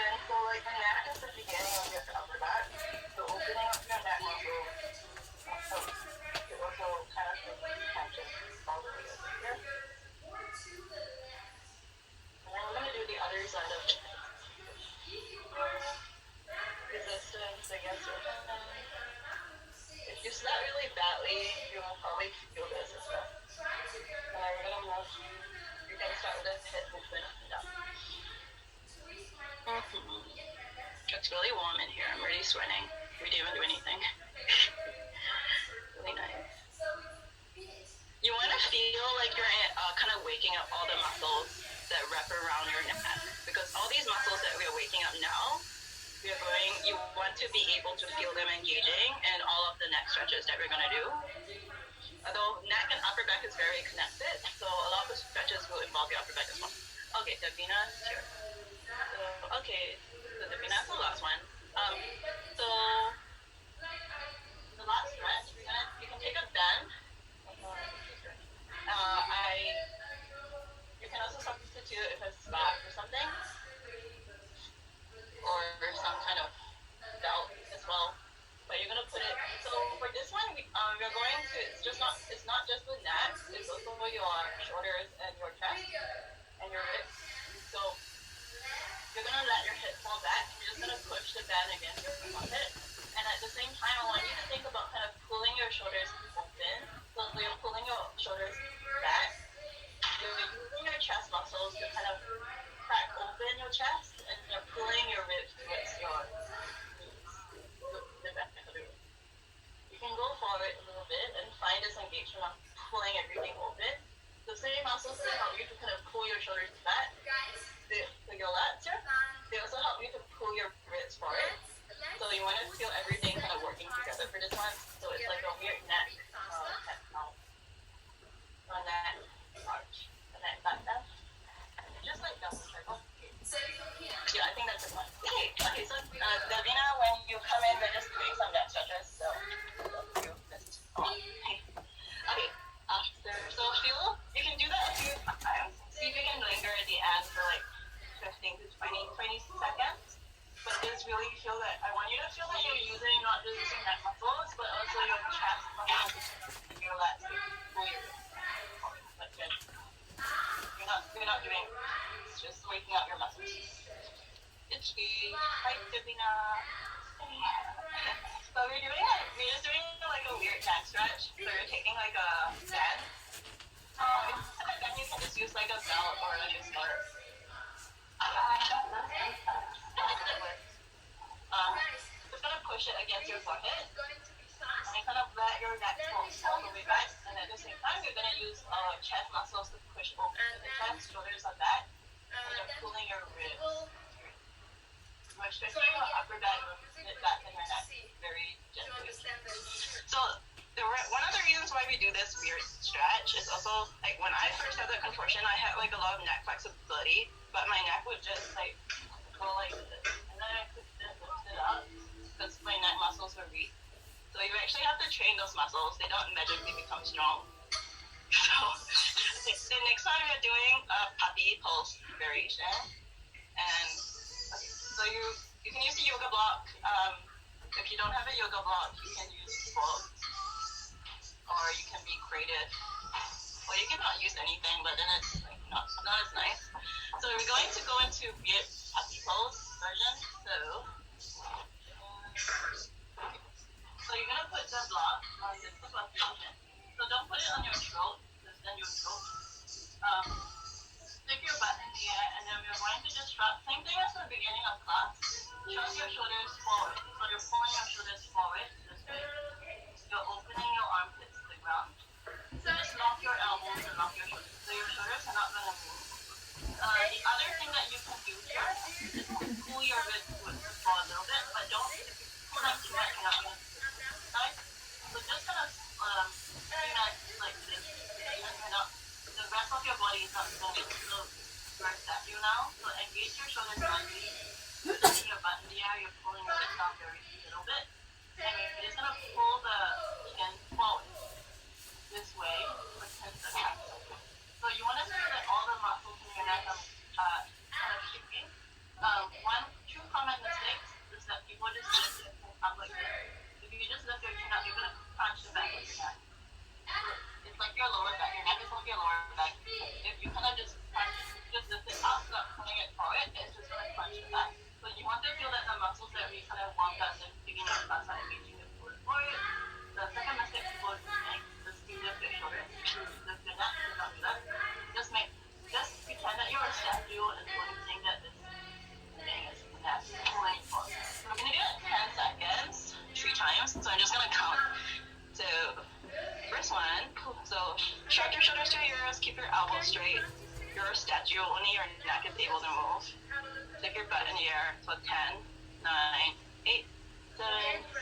Then for like the neck at the beginning of your upper back, so open not really badly. You will probably feel this as well. We're gonna move. You're gonna start with a hip movement up and down. It's really warm in here. I'm already sweating. We didn't even do anything. Really nice. You want to feel like you're kind of waking up all the muscles that wrap around your neck, because all these muscles that we are waking up now, you want to be able to feel them engaging in all of the neck stretches that we're going to do. Although neck and upper back is very connected, so a lot of the stretches will involve your upper back as well. Okay, Davina, here. So Davina, the last one. So the last stretch, you can take a bend. You can also substitute if it's back or something, or some kind of belt as well. But you're gonna put it. So for this one, we're going to. It's not just the neck. It's also your shoulders and your chest and your hips. So you're gonna let your hips fall back. You're just gonna push the band against your forehead. And at the same time, I want you to think about kind of pulling your shoulders open. So you're pulling your shoulders back. You're using your chest muscles to kind of crack open your chest, and you're pulling your ribs towards your knees, the back of the ribs. You can go forward a little bit and find this engagement of pulling everything open. The same muscles can help you to kind of pull your shoulders back. So your lats here, they also help you to pull your ribs forward. So you want to feel everything kind of working together for this one. So it's like a weird neck now. A neck arch, a neck back down. Just like double circle. Yeah, I think that's the one. Okay, so Davina, when you come in, we're just doing some neck stretches. So you missed one. Okay, after, so you can do that a few times. See if you can linger at the end for like 15 to 20 seconds. But just really feel that, I want you to feel that you're using not just your neck muscles, but also your chest muscles and your lats to pull your like good. You're not doing, it's just waking up your muscles. Itchy. Hi, Davina. So we're just doing like a weird neck stretch. So you're taking like a bend. Then you can just use like a belt or like a scarf. Just gonna push it against your forehead, and you kind of let your neck pull all the way back. And at the same time, you're gonna use chest muscles to push open the chest, shoulders are back, and you're pulling your ribs. We're stretching your upper back, mid back, and your neck very gently. So one of the reasons why we do this weird stretch is also like when I first had the contortion, I had like a lot of neck flexibility, but my neck would just like go like this, and then I could just lift it up because my neck muscles were weak. So you actually have to train those muscles. They don't magically become strong. So the next time we're doing a puppy pulse variation, and so you can use a yoga block. If you don't have a yoga block, you can use books, or you can be creative, or you can not use anything, but then it's like not as nice. So we're going to go into weird puppy pose version. So you're gonna put the block on this position. So don't put it on your throat, because then your throat. Stick your butt in the air, and then we're going to just shrug. Same thing as the beginning of class. Shrug your shoulders forward. So you're pulling your shoulders forward this way. You're opening your armpits to the ground. So just lock your elbows and lock your shoulders. So your shoulders are not gonna move. The other thing that you can do here is to pull your ribs for a little bit, but don't, if you pull them too much, you're not gonna do this side. So just kind of unite like this, and you're not, the rest of your body is not moving. So you're at you now. So engage your shoulders lightly. You're letting your butt in the air. You're pulling your hips down very little bit, and you're just gonna pull the chin forward this way for 10 seconds. So you want to feel that all the muscles in your neck are kind of shaking. Two common mistakes is that people just lift their chin up like this. If you just lift your chin up, you're gonna crunch the back of your neck. It's like your lower back. Your neck is like your lower back. If you kind of just lift it up, not pulling it forward, it's just gonna crunch the back. So you want to feel that the muscles that we kind of warmed up in the beginning of class are engaging the forward. Shrug your shoulders to your ears, keep your elbows straight. Your statue, only your neck is able to move. Stick your butt in the air. So 10, 9, 8, 7,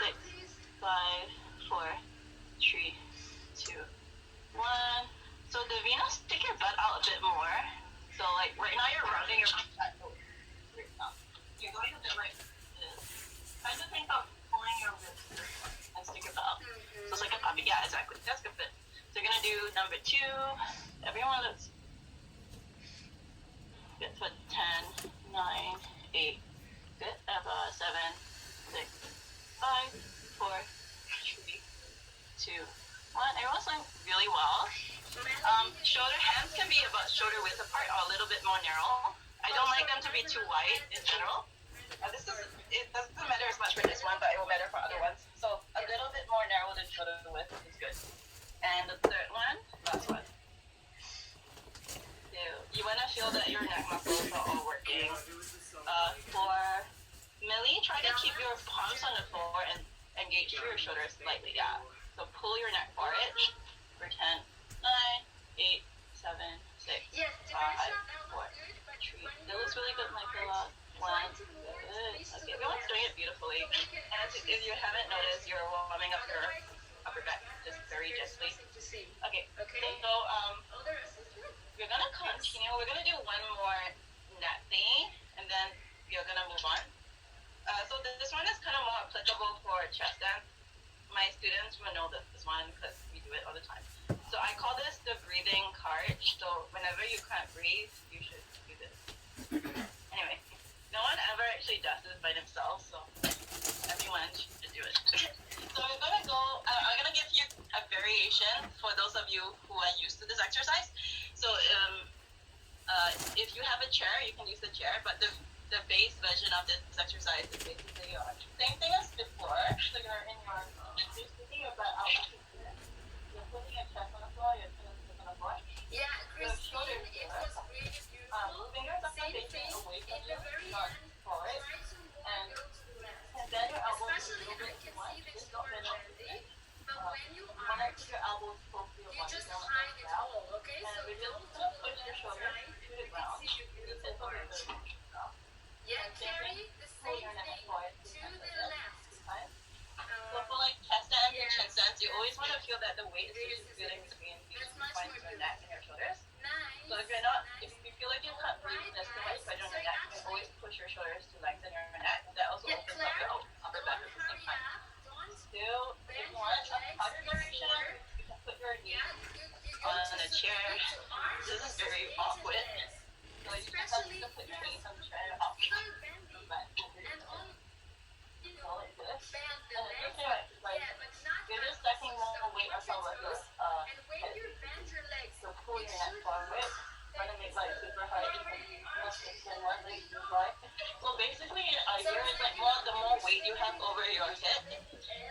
6, 5, 4, 3, 2, 1. So Davina, stick your butt out a bit more. So like right now you're rounding your butt. You're going a bit like this. Try to think of pulling your wrist and stick your butt out. So it's like a puppy. Yeah, exactly. That's good fit. So you're gonna do number 2. Everyone looks good. So 10, 9, 8. Good. 7, 6, 5, 4, 3, 2, 1. Everyone's doing really well. Shoulder hands can be about shoulder width apart or a little bit more narrow. I don't like them to be too wide in general. It doesn't matter as much for this one, but it will matter for other ones. So a little bit more narrow than shoulder width is good. And the third one, last one. You want to feel that your neck muscles are all working. For Millie, try to keep your palms on the floor and engage through your shoulders slightly. Yeah. So pull your neck forward. For 10, 9, 8, 7, 6, 5, 4, 3. That looks really good, Michaela. 1. Good. Okay, everyone's doing it beautifully. And if you haven't noticed, you're warming up your upper back just very gently. Okay. So we're gonna continue. We're gonna do one more neck thing, and then we're gonna move on. So this one is kind of more applicable for chest dance. My students will know this one because we do it all the time. So I call this the breathing card. So whenever you can't breathe, you should do this. Anyway, no one ever actually does this by themselves, so everyone should do it. So we're gonna go. I'm gonna give you a variation for those of you who are used to this exercise. So if you have a chair, you can use the chair, but the base version of this exercise is basically same thing as before. So you're sticking your butt out. You're putting your chest on the floor, your chin is on the floor. Yeah, Christine, it was really beautiful. Fingers are facing away from you, not forward. And then your elbows Especially I can see that just you don't are bend over. bending, but when you When I arch, keep your elbows close to your you body, just don't hide let it them all, okay? And So we just don't push do the your left shoulders side, to you the can ground. see your beautiful arch. Yeah, carry the Pull same your neck thing forward to the left. So for like chest and chin stance, you always want to feel that the weight is feeling between That's much more your neck and your shoulders. Nice. So if you feel like you can't breathe just too much pressure on your neck, you can always push your shoulders to lengthen your neck. That also opens up your upper back at the same time. Still, if you want a harder direction, you can put your knees on a chair. This is very awkward. So you just have to put your knees on the chair up. You're just stacking more weight on top of your head. So pull your neck forward. Try to make like super high. So basically, here is like the more weight you have over your head,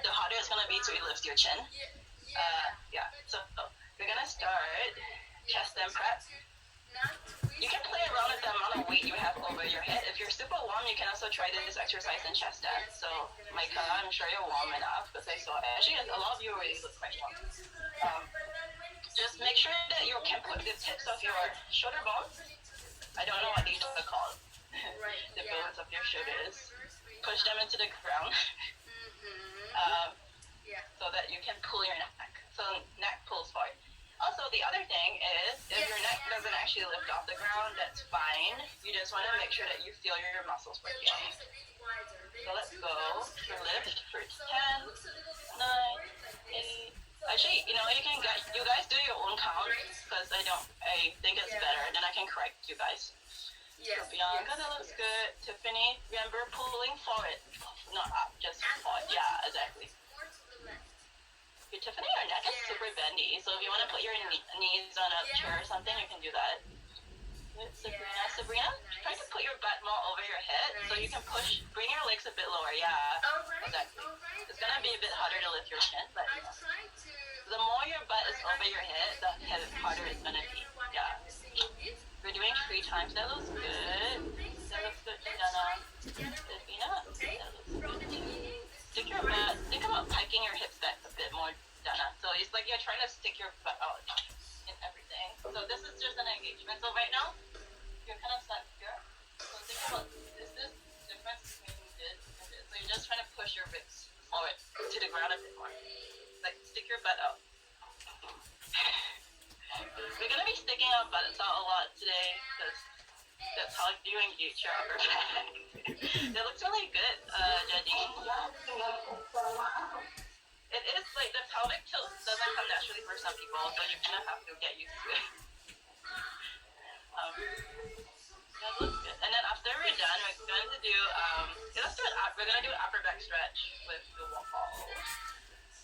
the harder it's gonna be to lift your chin. Yeah. So we're gonna start chest and prep. You can play around with the amount of weight you have over your head. If you're super warm, you can also try this exercise in chest dance. So, Micah, I'm sure you're warm enough because I saw it. Actually, a lot of you already look quite warm. Just make sure that you can put the tips of your shoulder bones. I don't know what these are called. The bones of your shoulders. Push them into the ground. So that you can pull your neck. So neck pulls forward. Also, the other thing is, if your neck doesn't actually lift off the ground, that's fine. You just want to make sure that you feel your muscles working. So let's go for lift for 10, 9, 8. Actually, you guys do your own count because I think it's better. Then I can correct you guys. So Bianca, that looks good. Tiffany, remember pulling forward, not up, just forward. Yeah, exactly. Tiffany, your neck is super bendy, so if you want to put your knees on a chair or something, you can do that. Sabrina, try to put your butt more over your head so you can bring your legs a bit lower. Yeah, exactly. It's gonna be a bit harder to lift your chin, but the more your butt is over your head, the harder it's gonna be. Yeah. We're doing 3 times. That looks good. That looks good, Dana. Sabrina, that looks good. Think about hiking your hips back a bit more, Dana. So it's like you're trying to stick your butt out in So this is just an engagement. So right now, you're kind of stuck here. So think about this is difference between this and this. So you're just trying to push your ribs forward to the ground a bit more. Like stick your butt out. We're gonna be sticking our butts out a lot today because that's how you engage your upper back. It looks really good, Jadine. It is like the pelvic tilt doesn't come naturally for some people, so you're gonna have to get used to it. That looks good. And then after we're done, we're going to do we're gonna do an upper back stretch with the wall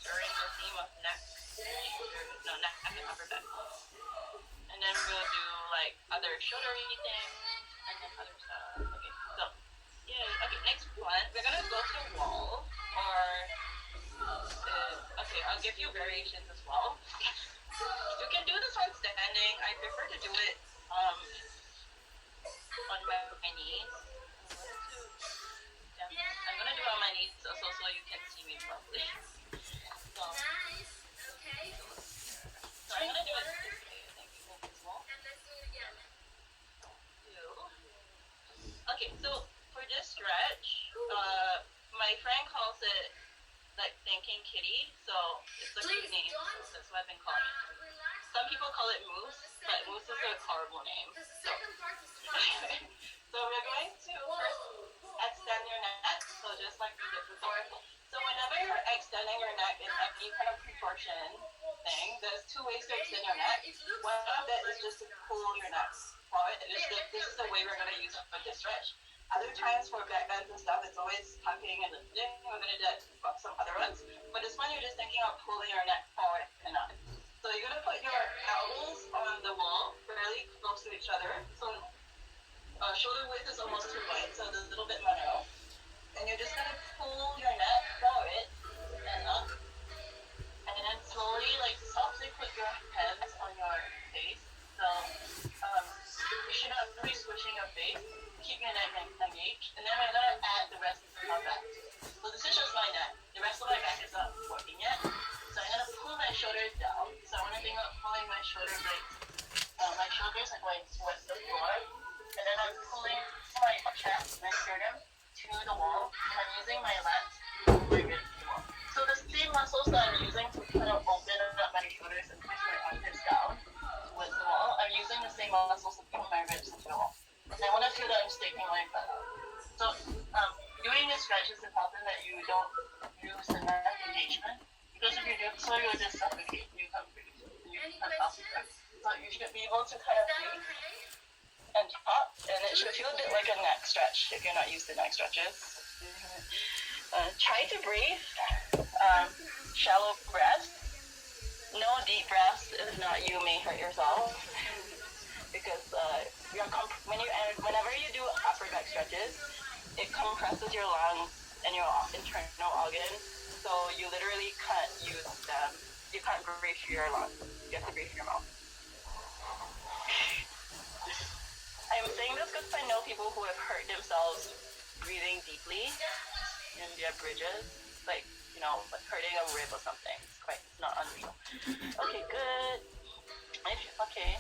during the theme of neck and upper back. And then we'll do like other shouldery things and then other stuff. Okay, so yay. Okay, next one, we're gonna go to the wall or okay, I'll give you variations as well. You can do this one standing. I prefer to do it on my knees. I'm gonna do it on my knees so you can see me properly. So I'm gonna do it this way. I think you can as well. Okay, so for this stretch, my friend calls it like thinking kitty, so it's a cute name, so that's what I've been calling it. Some people call it moose, but moose is a horrible name. So we're going to first extend your neck, so just like we did before. So whenever you're extending your neck in any kind of proportion thing, there's two ways to extend your neck. One of it is just to pull your neck forward. This is the way we're going to use it for this stretch. Other times for back bends and stuff, it's always tucking and lifting. We're going to do some other ones. But this one, you're just thinking of pulling your neck forward and up. So you're going to put your elbows on the wall, really close to each other. So shoulder width is almost too wide, so there's a little bit more narrow. And you're just going to pull your neck forward and up. And then slowly, like softly put your hands on your face. So you should not be squishing your face. Keep your neck engaged. And then we're going to add the rest of our back. So this is just my neck. The rest of my back is not working yet. So I'm going to pull my shoulders down. So I want to think about pulling my shoulder blades. My shoulders are going towards the floor. And then I'm pulling my chest, my sternum to the wall. And I'm using my lats to pull my ribs to the wall. So the same muscles that I'm using to kind of open up my shoulders and push my armpits down towards the wall, I'm using the same muscles to pull my ribs into the wall. And I want to feel that I'm staking my butt. So doing this stretch is important that you don't lose the neck engagement. Because if you do so, you'll just suffocate. You can't breathe. You can't help it. So you should be able to kind of breathe and talk, and it should feel a bit like a neck stretch if you're not used to neck stretches. Try to breathe. Shallow breaths. No deep breaths. If not, you may hurt yourself. Because whenever you do upper back stretches, it compresses your lungs and your internal organs. So you literally can't use them. You can't breathe through your lungs. You have to breathe through your mouth. I'm saying this because I know people who have hurt themselves breathing deeply in their bridges, like hurting a rib or something. It's not unusual. Okay, good. Okay,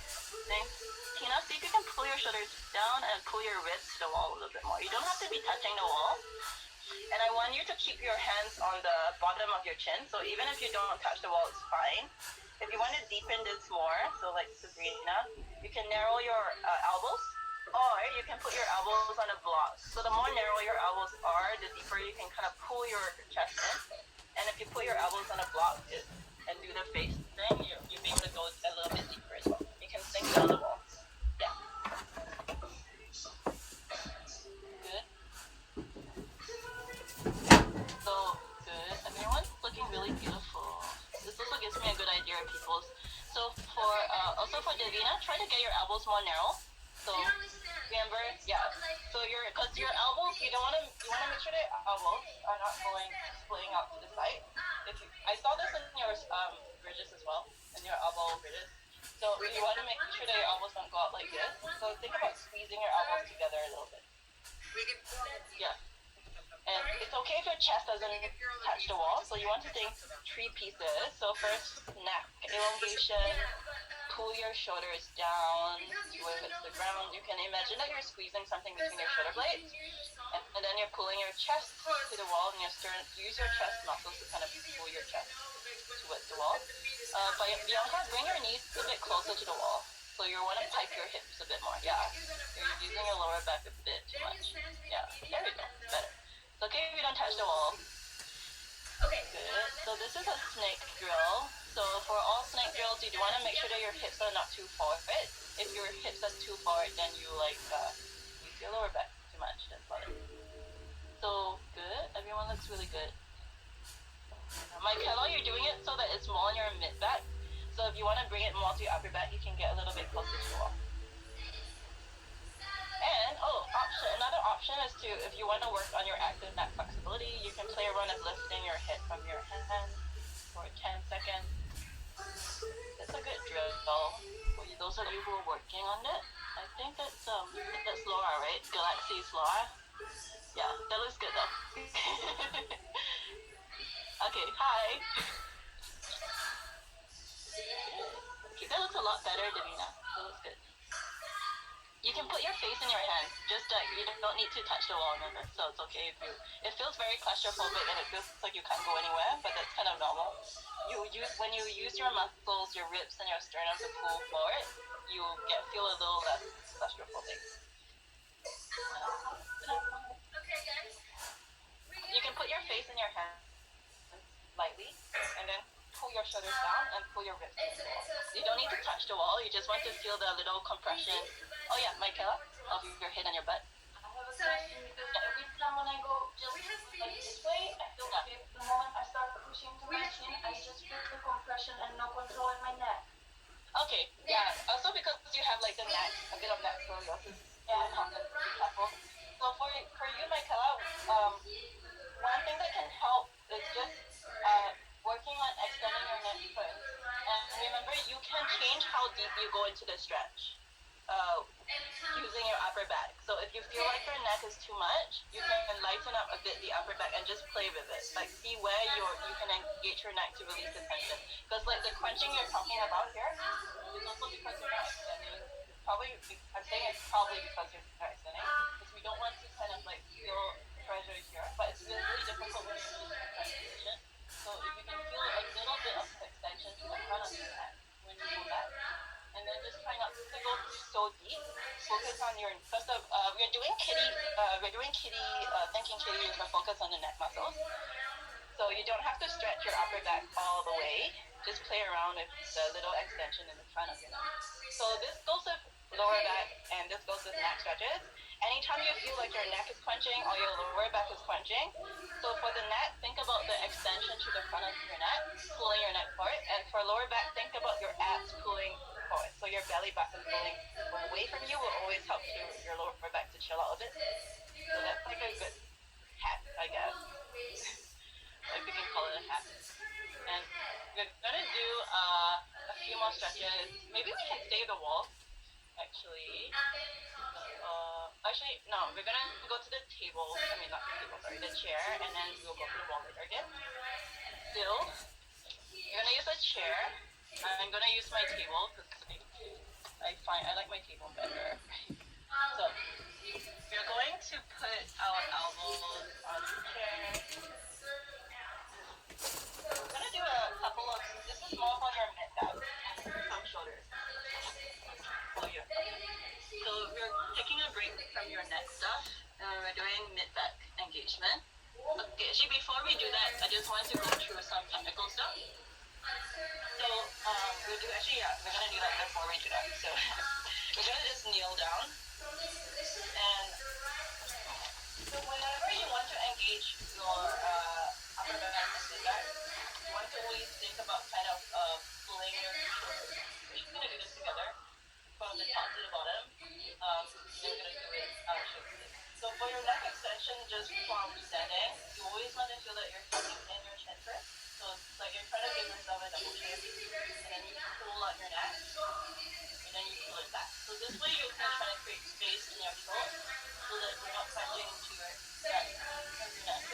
thanks. Tina, see if you can pull your shoulders down and pull your wrists to the wall a little bit more. You don't have to be touching the wall. And I want you to keep your hands on the bottom of your chin. So even if you don't touch the wall, it's fine. If you want to deepen this more, so like Sabrina, you can narrow your elbows. Or you can put your elbows on a block. So the more narrow your elbows are, the deeper you can kind of pull your chest in. And if you put your elbows on a block and do the face thing, you'll be able to go a little bit deeper as well. You can sink down the wall. Yeah. Good. So good. Everyone's looking really beautiful. This also gives me a good idea of people's. So also for Davina, try to get your elbows more narrow. So remember, yeah. So because your elbows, you want to make sure that your elbows are not splitting out to the side. I saw this in your bridges as well, in your elbow bridges. So you want to make sure that your elbows don't go out like this. So think about squeezing your elbows together a little bit. Yeah. And it's okay if your chest doesn't touch the wall. So you want to think 3 pieces. So first, neck elongation. Pull your shoulders down towards the ground. You can imagine that you're squeezing something between your shoulder blades. And then you're pulling your chest to the wall and your sternum. Use your chest muscles to kind of pull your chest towards the wall. But beyond that, bring your knees a bit closer to the wall. So you want to pipe your hips a bit more. Yeah. You're using your lower back a bit too much. Yeah. There we go. Better. It's okay if you don't touch the wall. Okay. Good. So this is a snake drill. So for all snake drills, you do want to make sure that your hips are not too forward. If your hips are too forward, then you use your lower back too much. That's about it. So good. Everyone looks really good. Michaela, you're doing it so that it's more on your mid back. So if you want to bring it more to your upper back, you can get a little bit closer to the wall. And another option is to, if you want to work on your active neck flexibility, you can play around with lifting your head from your hand for 10 seconds. It's a good drill. For those of you who are working on it, I think that's Laura, right? Galaxy's Laura. Yeah, that looks good though. Okay, hi. Okay, that looks a lot better, Davina. That looks good. You can put your face in your hand. Just you don't need to touch the wall, remember? So it's okay if you. It feels very claustrophobic and it feels like you can't go anywhere, but that's kind of normal. When you use your muscles, your ribs, and your sternum to pull forward, you feel a little less claustrophobic. Okay, guys. You can put your face in your hand lightly, and then pull your shoulders down and pull your ribs to the wall. You don't need to touch the wall. You just want to feel the little compression. Oh yeah, Michaela, of your head and your butt. I have a question because every time when I go just like this way, I feel it. The moment I start pushing to my chin, I just feel the compression and no control in my neck. Okay, yeah. Also because you have like the neck, a bit of neck scoliosis. Yeah, you have to be careful. So for you, Michaela, one thing that can help is just working on extending your neck first. And remember, you can change how deep you go into the stretch. Using your upper back. So if you feel like your neck is too much, you can lighten up a bit the upper back and just play with it. Like see where you can engage your neck to release the tension. Because like the crunching you're talking about here is also because you're not extending. I'm saying it's probably because you're not extending. Because we don't want to kind of like feel pressure here, but it's really, really difficult when you're using the position. So if you can feel a little bit of extension to the front of your neck when you go back. And then just try not to go so deep. Focus on your we're doing thinking kitty with a focus on the neck muscles. So you don't have to stretch your upper back all the way. Just play around with the little extension in the front of your neck. So this goes with lower back and this goes with neck stretches. Anytime you feel like your neck is crunching or your lower back is crunching, so for the neck, think about the extension to the front of your neck, pulling your neck forward. And for lower back, think about your abs pulling forward. So your belly button pulling away from you will always help your lower back to chill out a bit. So that's like a good hack, I guess. Like we can call it a hack. And we're gonna do a few more stretches. Maybe we can stay the wall, actually. No, we're gonna go to the table. I mean, not the table, sorry, the chair, and then we'll go to the wall later again. Still, you're gonna use a chair. I'm gonna use my table because I like my table better. So we're going to put our elbows on the chair. We're gonna do a couple of. This is more for your mid back and some shoulders. Oh yeah. So we're taking a break from your neck stuff, and we're doing mid back engagement. Okay, actually before we do that, I just wanted to go through some technical stuff. So we're gonna do that before we do that. So we're gonna just kneel down, and so whenever you want to engage your upper back and mid back, you want to always think about kind of pulling your shoulders. We're just gonna do this together from the top to the bottom. We're gonna do it shoulders. So for your neck extension, just from standing, you always want to feel that you're tucking in your chin first. So it's like you're trying to give yourself a double chin, and then you pull out your neck, and then you pull it back. So this way you can try to create space in your throat, so that you're not punching into your neck.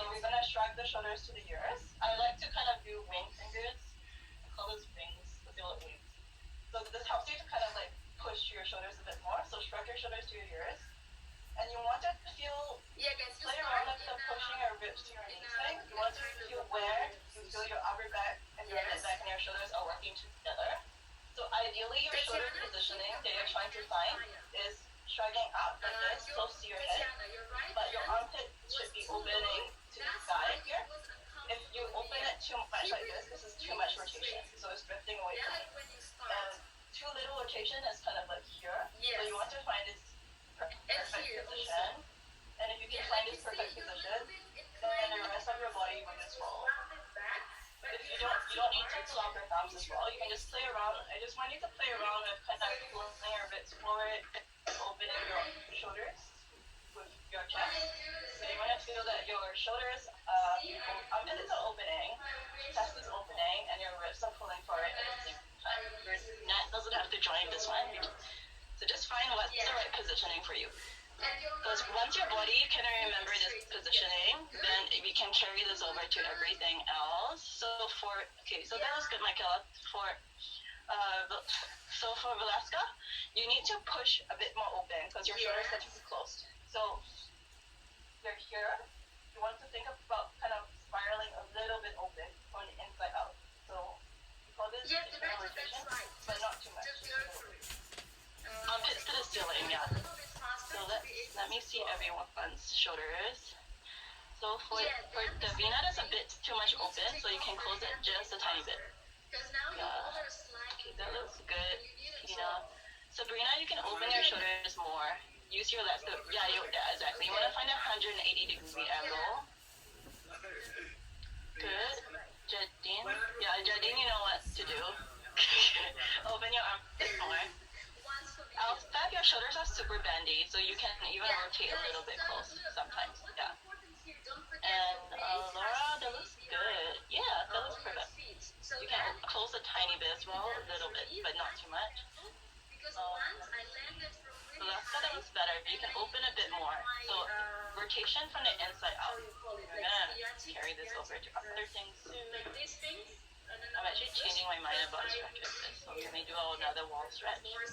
So we're gonna shrug the shoulders to the ears. I like to kind of do wing fingers. I call those wings, the little wings. So this helps you to kind of like push your shoulders a bit more. So shrug your shoulders to your ears. And you want to feel, play around with the pushing your ribs to your knees thing. You want to feel where you feel your upper back and your mid back and your shoulders are working together. So ideally your shoulder positioning that you're trying to find is shrugging up like this, close to your head. But your armpit should be opening to the side here. If you open it too much like this is too much rotation. So it's drifting away from you. And too little rotation is kind of like here. So you want to find this perfect position. And if you can find this perfect position, then the rest of your body will just roll. If you don't need to lock your thumbs as well. You can just play around. I just want you to play around with kind of pulling your ribs forward, opening your shoulders with your chest. So you want to feel that your shoulders, armpits are opening, chest is opening, and your ribs are pulling forward at the same time. Your neck doesn't have to join this one. So just find what's the right positioning for you. Because once your body can remember this positioning, then we can carry this over to everything else. So that was good, Michaela. So for Velasca, you need to push a bit more open because your shoulders are too closed. So you're here. You want to think about kind of spiraling a little bit open from the inside out. So we call this internal rotation, but not too much. Armpits to the ceiling, yeah. So let me see everyone's shoulders. So for Davina, that's a bit too much open, so you can close it just a tiny bit. Yeah. Okay, that looks good. Sabrina, you can open your shoulders more. Use your legs. Exactly. You want to find a 180-degree angle. Good. Jadine? Yeah, Jadine, you know what to do. Open your armpits more. Outside, your shoulders are super bendy, so you can even rotate a little bit close sometimes. Yeah. And Laura, that looks good. Yeah, that looks perfect. You can close a tiny bit as well, a little bit, but not too much. So that looks better. You can open a bit more. So rotation from the inside out. We're gonna carry this over to other things too. I'm actually changing my mind about stretches. So can we do another wall stretch? We're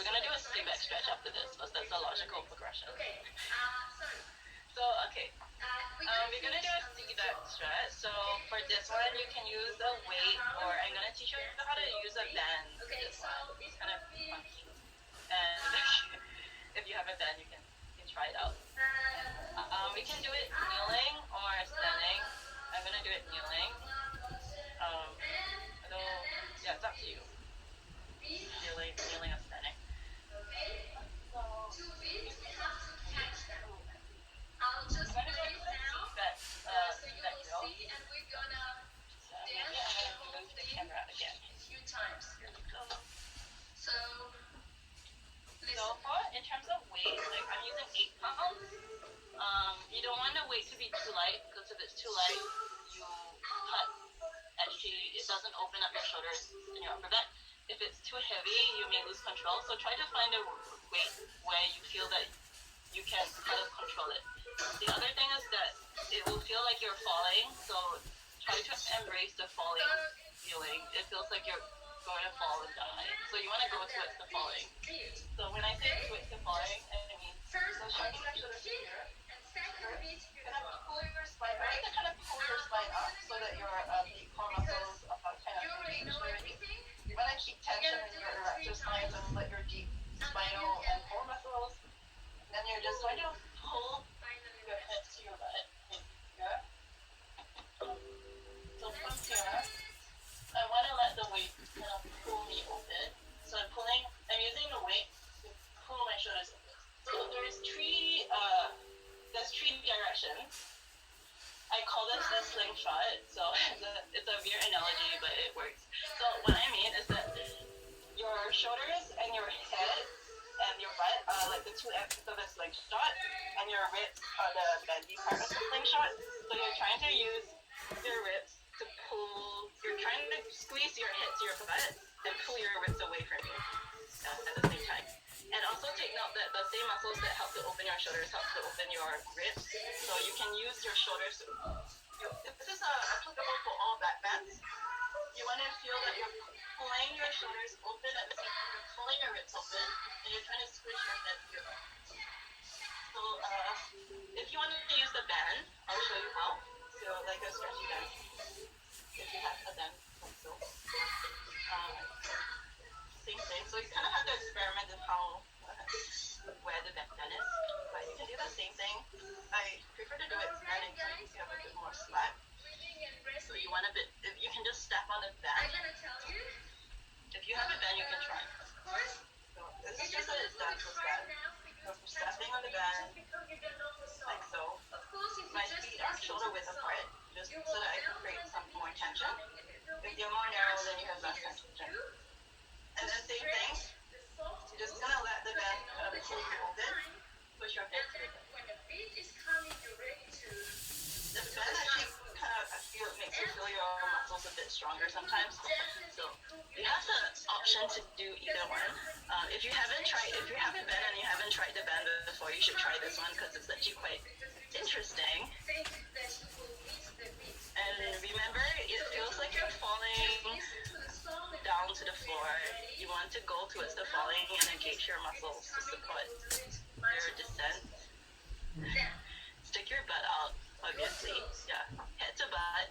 gonna do a sit back stretch after this, because that's a logical progression. So we're gonna do a sit back stretch. So for this one, you can use a weight, or I'm gonna teach you how to use a band. It's kind of funky. And if you have a band, you can try it out. We can do it kneeling or standing. I'm gonna do it kneeling. It's up to you. Kneeling or standing. I'll just I'm gonna put go it down, so you will see, and we're gonna dance the whole the thing camera again. a few times. So, In terms of weight, like I'm using 8 pounds. You don't want the weight to be too light, because if it's too light, you cut. Actually, it doesn't open up your shoulders and your upper back. If it's too heavy, you may lose control. So try to find a weight where you feel that you can kind of control it. The other thing is that it will feel like you're falling. So try to embrace the falling feeling. It feels like you're going to fall and die. So you want to go towards the falling. So when I say towards the falling, I mean so shoulders your shoulders here. Kind of pull your spine. I like to kind of pull your spine up so that your deep core muscles are kind of engaged already. You want to keep tension in your erector spine and let your deep spinal and core muscles. And then you're just going to pull your hips to your butt. Here. So from here, I want to let the weight kind of pull me open. So I'm using the weight to pull my shoulders open. So there's three directions. I call this the slingshot. So it's a weird analogy, but it works. So what I mean is that your shoulders and your head and your butt are like the two ends of a slingshot, and your ribs are the bendy part of the slingshot. So you're trying to use your ribs to pull. You're trying to squeeze your hips to your butt and pull your ribs away from you at the same time. And also take note that the same muscles that help to open your shoulders help to open your ribs. So you can use your shoulders. This is applicable for all back bends. You want to feel that you're pulling your shoulders open at the same time you're pulling your ribs open, and you're trying to squish your head through. So if you want to use the band, I'll show you how. So like a stretchy band. If you have a band like so. Same thing. So you kind of have to experiment with how where the bend is. But you can do the same thing. I prefer to do it standing so you have a bit more slack. So you want a bit, if you can just step on the band. If you have a band, you can try. So this is just a dance with band. So I'm stepping on the band, like so. My feet are shoulder width apart, just so that I can create some more tension. If you're more narrow, then you have less tension. And then same thing, you're just gonna let the band kind of pull you open, push your head through it. The band actually kind of, I feel, makes you feel your muscles a bit stronger sometimes. So you have the option to do either one. If you have a band and you haven't tried the band before, you should try this one because it's actually quite interesting. And remember, it feels like you're falling down to the floor. You want to go towards the falling and engage your muscles to support your descent. Stick your butt out, obviously. Yeah. Head to butt.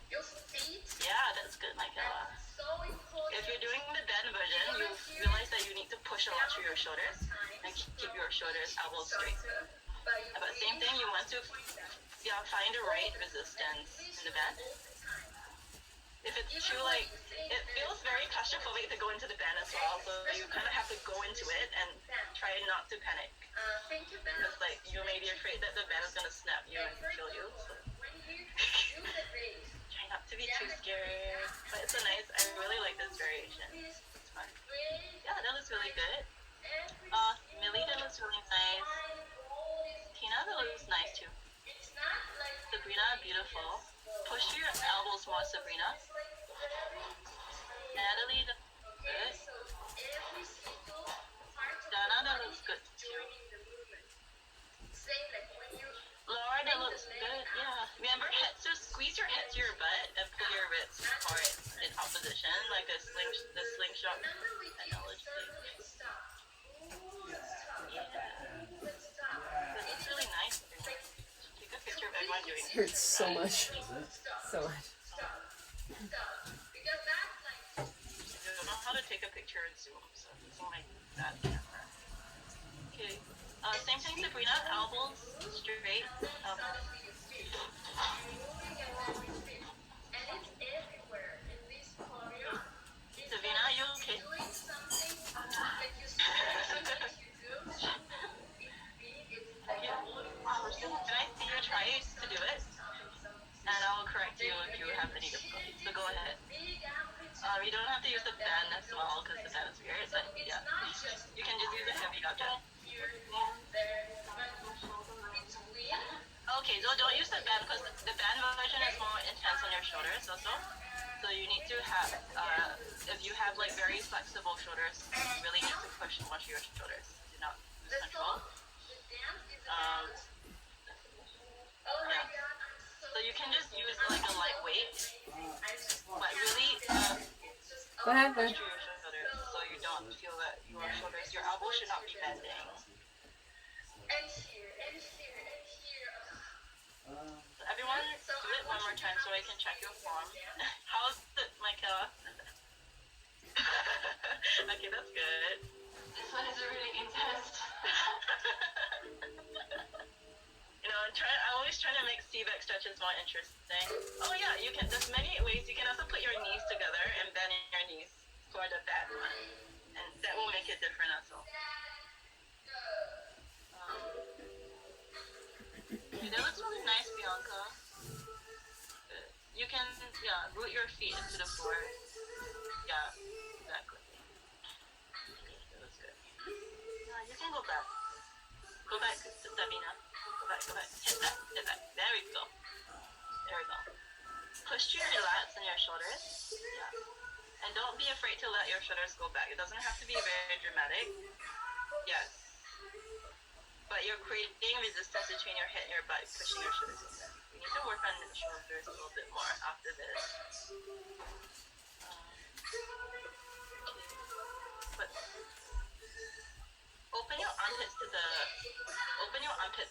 Yeah, that's good, Michaela. If you're doing the bend version, you realize that you need to push a lot through your shoulders and keep your shoulders, elbows straight. But same thing, you want to find the right resistance in the bend. If it's too it feels very claustrophobic to go into the band as well, so you kind of have to go into it and try not to panic. Because you may be afraid that the band is gonna snap you and kill you. So. Try not to be too scared. But it's I really like this variation. It's fun. Yeah, that looks really good. Millie, that looks really nice. Tina, that looks nice too. Sabrina, beautiful. Push your elbows more, Sabrina. Natalie, that looks good. Dana, that looks good too. Laura, that looks good. Yeah. Remember, squeeze your head to your butt and pull your ribs apart in opposition, like the slingshot analogy. Yeah. It's really nice. Take a picture of everyone doing it. Hurts so much. So much. I don't know how to take a picture in Zoom, so using my bad camera. Okay. Same thing, Sabrina. Elbows straight. Sabrina, are you okay? Can I see you try to do it? And I'll correct you if you have any difficulties. So go ahead. You don't have to use the band as well because the band is weird, but yeah. You can just use a heavy object. Okay, so don't use the band because the band version is more intense on your shoulders also. So you need to have, if you have very flexible shoulders, you really need to push more through your shoulders. Do not lose control. Yeah. So you can just use a lightweight, but really What happened? push through your shoulders so you don't feel that your elbows should not be bending. So everyone, do it one more time so I can check your form. How's it, Michaela? Okay, that's good. This one is really intense. I'm always trying to make C-back stretches more interesting. Oh yeah, there's many ways. You can also put your knees together and bend your knees for the back one. And that will make it different also. Okay, that looks really nice, Bianca. Good. You can, root your feet into the floor. Yeah, exactly. Okay, that looks good. You can go back. Go back, Sabina. Go back. Hit that. There we go. Push to your lats and your shoulders. Yeah. And don't be afraid to let your shoulders go back. It doesn't have to be very dramatic. Yes. but you're creating resistance between your head and your butt, pushing your shoulders in there. We need to work on the shoulders a little bit more after this. But open your armpits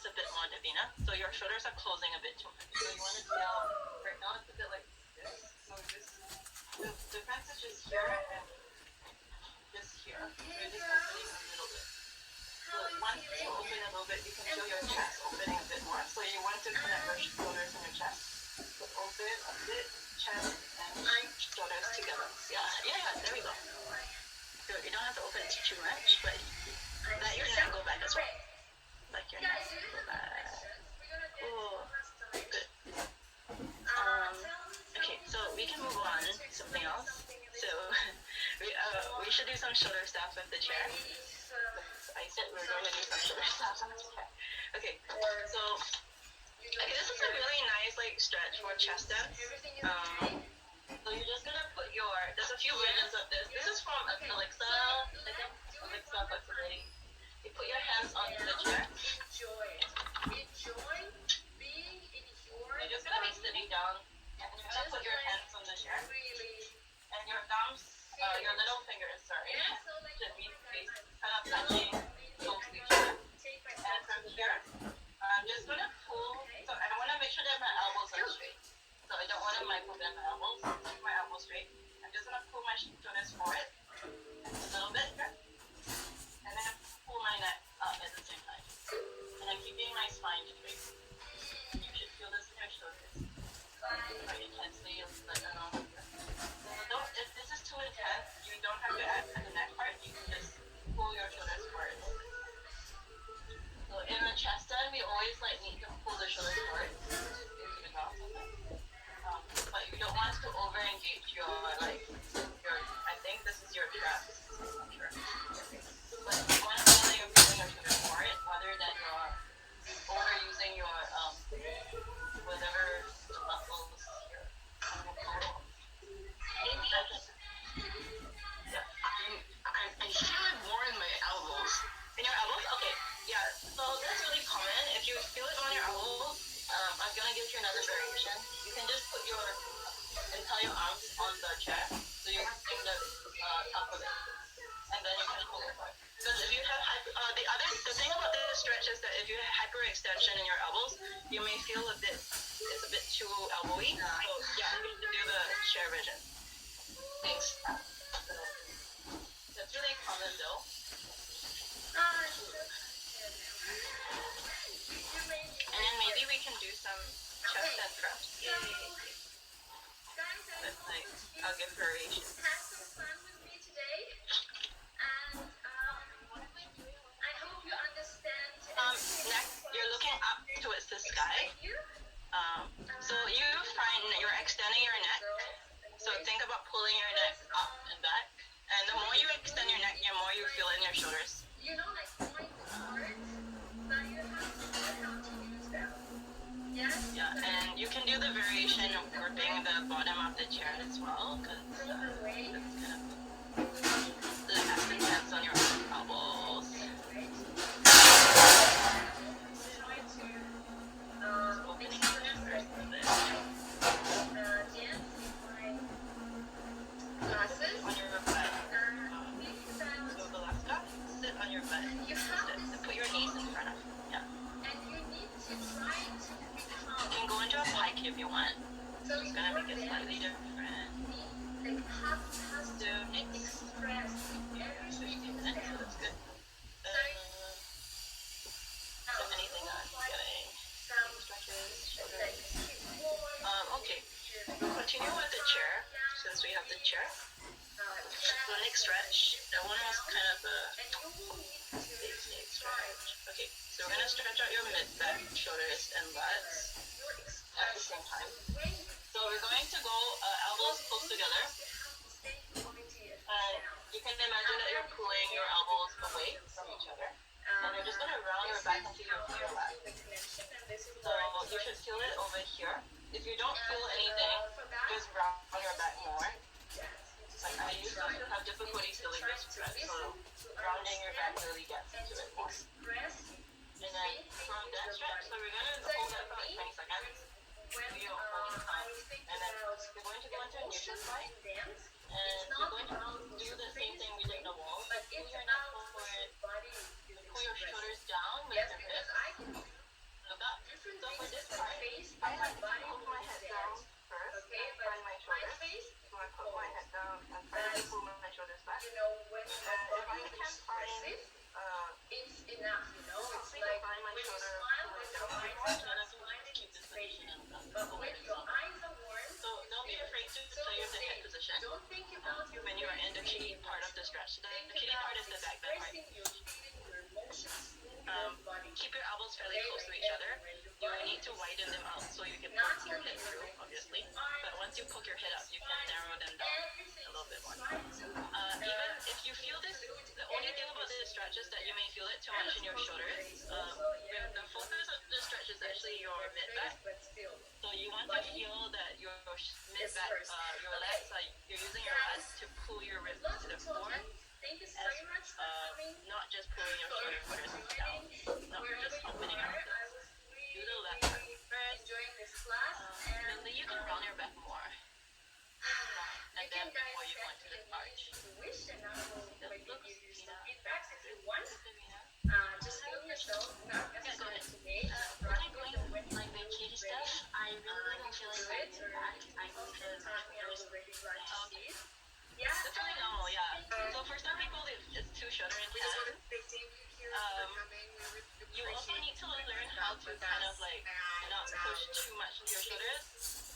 a bit more, Davina. So your shoulders are closing a bit too much. So you want to see how right now it's a bit like this. So the difference is just here and just here. So you're just opening a little bit. So once you open a little bit, you can feel your chest opening a bit more. So you want to connect your shoulders and your chest. So open a bit, chest and shoulders together. Yeah, there we go. Good. You don't have to open it too much, but let your neck go back as well. Let your neck go back. Oh, good. Okay, so we can move on to something else. So we should do some shoulder stuff with the chair. I said we were going to do some shoulder stuff on the chair. Okay, so this is a really nice stretch for chest dance. So you're just gonna put there's a few versions of this. This is from Alexa, I think. Alexa Flexibility. You put your hands on the chair. You're just gonna be sitting down and you're gonna put your hands on the chair. And your thumbs, your little fingers, should be kind of touching close to each other. And from here, I'm just gonna pull. So I wanna make sure that my elbows are straight. So I don't want to micro bend my elbows. Keep my elbows straight. I'm just gonna pull my shoulders forward a little bit here, and then pull my neck up at the same time. And I'm keeping my spine straight. You should feel this in your shoulders quite intensely, like around here. So if this is too intense, you don't have to add the neck part. You can just pull your shoulders forward. So in the chest stand, we always need to pull the shoulders forward. But you don't want to over-engage your, I think this is your traps. I'm not sure. But you want to feel that you're pulling your shoulders forward rather than you're overusing your, whatever the muscles here. I feel it more in my elbows. In your elbows? Okay. Yeah. So that's really common. If you feel it on your elbows, I'm gonna give you another variation. You can just put your entire arms on the chair, so you're using the top of it, and then you can pull it forward. Because if you have the thing about this stretch is that if you have hyperextension in your elbows, you may feel it's a bit too elbowy. So yeah, you should do the chair version. Thanks. That's really common though. And then maybe we can do some chest and traps. That's nice. I'll give variation. Have some fun with me today, and I hope you understand. Next, you're looking up towards the sky. So you find that you're extending your neck. So think about pulling your neck up and back. And the more you extend your neck, the more you feel it in your shoulders. Point forward, but you have to continue to down. Yes? Yeah, and you can do the variation of gripping the bottom of the chair as well, because that's kind of less intense on your elbows. Opening your shoulders a bit. On your butt. So the last cup, sit on your butt. And put your knees in front of you. Yeah. You can go into a pike if you want. So it's gonna make it slightly different. So next, yeah, 15 minutes, so that's good. So anything else? Getting stretches, shoulders. Okay. Continue with the chair, since we have the chair. So next stretch, that one was kind of a big stretch. Okay, so we're gonna stretch out your mid-back, shoulders, and butts at the same time. So we're going to go elbows close together. And you can imagine that you're pulling your elbows away from each other. And you're just gonna round your back until you feel your back. So you should feel it over here. If you don't feel anything, just round your back more. Like I used to have difficulty feeling this stretch, so rounding your back really gets into it more. And then from that stretch, so we're gonna hold that for like 20 seconds. Do your holding count. And then we're going to go into a neutral spine. And we're going to do the same thing we did in the wall. So pull your neck forward, pull your shoulders down with your hips. Look up. So for this part, I like to hold my head down first and find my shoulders. So I put my head down and try to pull my shoulders back. And if I can find it's enough, It's something to like find my when you shoulder smile, when your eyes are then I not can smiling, keep it's this fake. position and But go when like your this. eyes are warm, So don't be afraid to play with the head position don't think about your when you're in the feeling kitty part of the stretch. The Think kitty about part is the back bend part. expressing your feeling, your emotions in your body. Keep your elbows fairly close to each other. You need to widen them out so you can poke your head through, obviously. But once you poke your head up, you can narrow them down a little bit more. Even if you feel this, the only thing about this stretch is that you may feel it too much in your shoulders. The focus of this stretch is actually your mid-back. So you want to feel that your mid-back, your legs, you're using your legs to pull your ribs to the floor. Thank you very much for coming. Not just pulling your shoulders down. No, just opening up. Do the left part first. Enjoying this class. And then you can round your back more. And then before you go into the arch. Wish and I will maybe give you some feedbacks if you want. Just feel yourself, not necessarily today. When I'm going with like the kitty stuff, I really don't feel like my mid-back. I feel my shoulders. Yeah. It's really normal, yeah. So for some people, it's too shoulder intense. You also need to learn how to kind of like not push too much into your shoulders.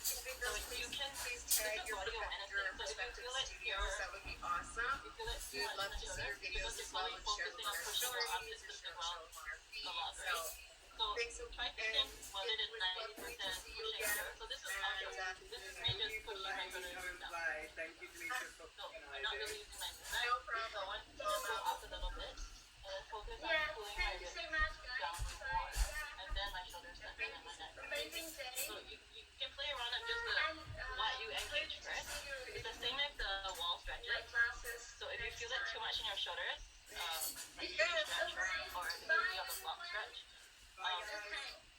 So you can, this is body awareness thing. So if you feel it here, That would be awesome. you feel it too We'd much love in to the see your shoulders videos because as you're well really and share focusing on more pushing your stories opposites and as share well some more a feeds. lot, So right? So thanks so try to think whether it is 90% pushing here. So this is obvious. This is me just pushing my shoulders down. Thank you, Demetria, for So I'm not really using my movement. No So problem. I want to go up a little bit and then focus on Yeah, pulling my thank you ribs so much, down guys. more. Yeah. And then my shoulders and then my neck. Amazing day. So you can play around at just And what you engage first. It's the same as the wall my stretches. classes. So if you feel it too much in your shoulders, like Yeah, you stretch or if you have a block stretch,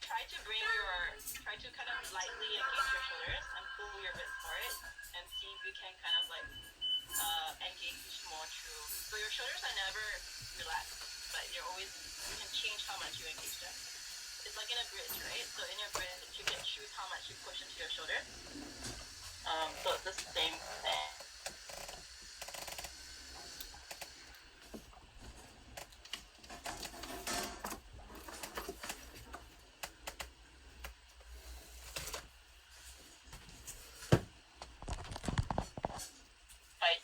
try to kind of lightly engage your shoulders and pull your ribs for it and see if you can kind of like engage more through. So your shoulders are never relaxed, but you can change how much you engage them. It's like in a bridge, right? So in your bridge, you can choose how much you push into your shoulders. So it's the same thing.